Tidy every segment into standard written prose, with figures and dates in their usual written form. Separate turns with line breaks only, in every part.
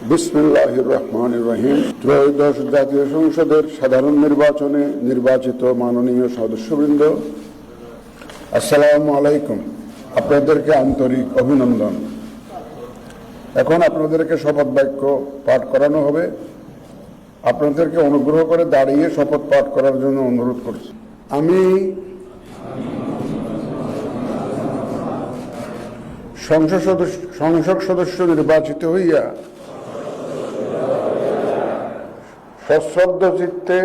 বিসমিল্লাহির রহমানির রহিম। ত্রয়োদশ জাতীয় সংসদের সাধারণ নির্বাচনে নির্বাচিত মাননীয় সদস্যবৃন্দ, আসসালামু আলাইকুম। আপনাদেরকে আন্তরিক অভিনন্দন। এখন আপনাদেরকে শপথ বাক্য পাঠ করানো হবে। আপনাদেরকে অনুগ্রহ করে দাঁড়িয়ে শপথ পাঠ করার জন্য অনুরোধ করছি। আমি সংসদ সদস্য নির্বাচিত হইয়া সশ্রদ্ধ চিত্তে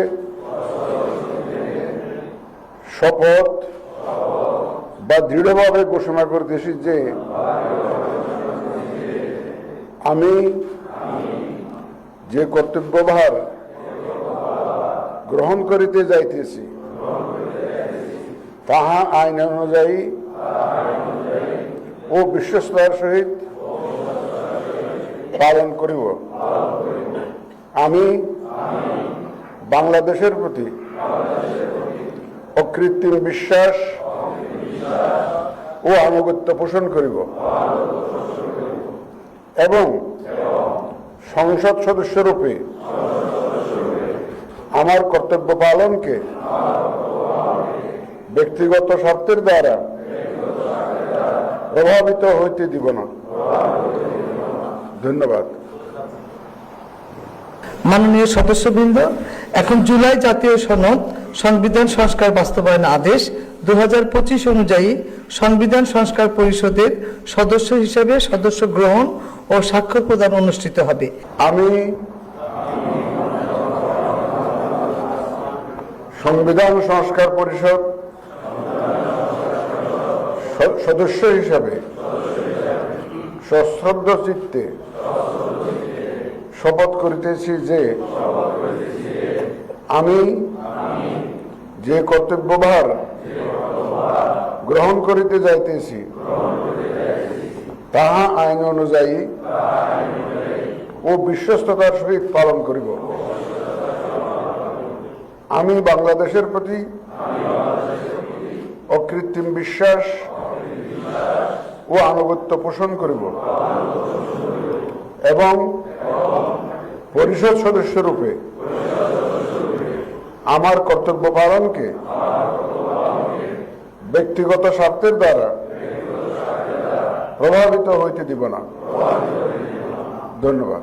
শপথ বা দৃঢ়ভাবে ঘোষণা করতেছি যে আমি যে কর্তব্যভার গ্রহণ করিতে যাইতেছি তাহা আইন অনুযায়ী ও বিশ্বস্ততার সহিত পালন করিব। আমি বাংলাদেশের প্রতি অকৃত্রিম বিশ্বাস ও আনুগত্য পোষণ করিব এবং সংসদ সদস্যরূপে আমার কর্তব্য পালনকে ব্যক্তিগত স্বার্থের দ্বারা প্রভাবিত হইতে দিব না। ধন্যবাদ।
মাননীয় সদস্যবৃন্দ, এখন জুলাই জাতীয় সনদ সংবিধান সংস্কার বাস্তবায়ন আদেশ 2025 অনুযায়ী সংবিধান সংস্কার পরিষদের সদস্য হিসেবে সদস্য গ্রহণ ও স্বাক্ষর প্রদান অনুষ্ঠিত হবে।
আমি সংবিধান সংস্কার পরিষদ সদস্য হিসাবে সশ্রদ্ধ চিত্তে শপথ করিতেছি যে আমি যে কর্তব্যভার গ্রহণ করিতে যাইতেছি তাহা আইন অনুযায়ী ও বিশ্বস্ততার সহিত পালন করিব। আমি বাংলাদেশের প্রতি অকৃত্রিম বিশ্বাস ও আনুগত্য পোষণ করিব এবং পরিষদ সদস্যরূপে আমার কর্তব্য পালনকে ব্যক্তিগত স্বার্থের দ্বারা প্রভাবিত হইতে দিব না। ধন্যবাদ।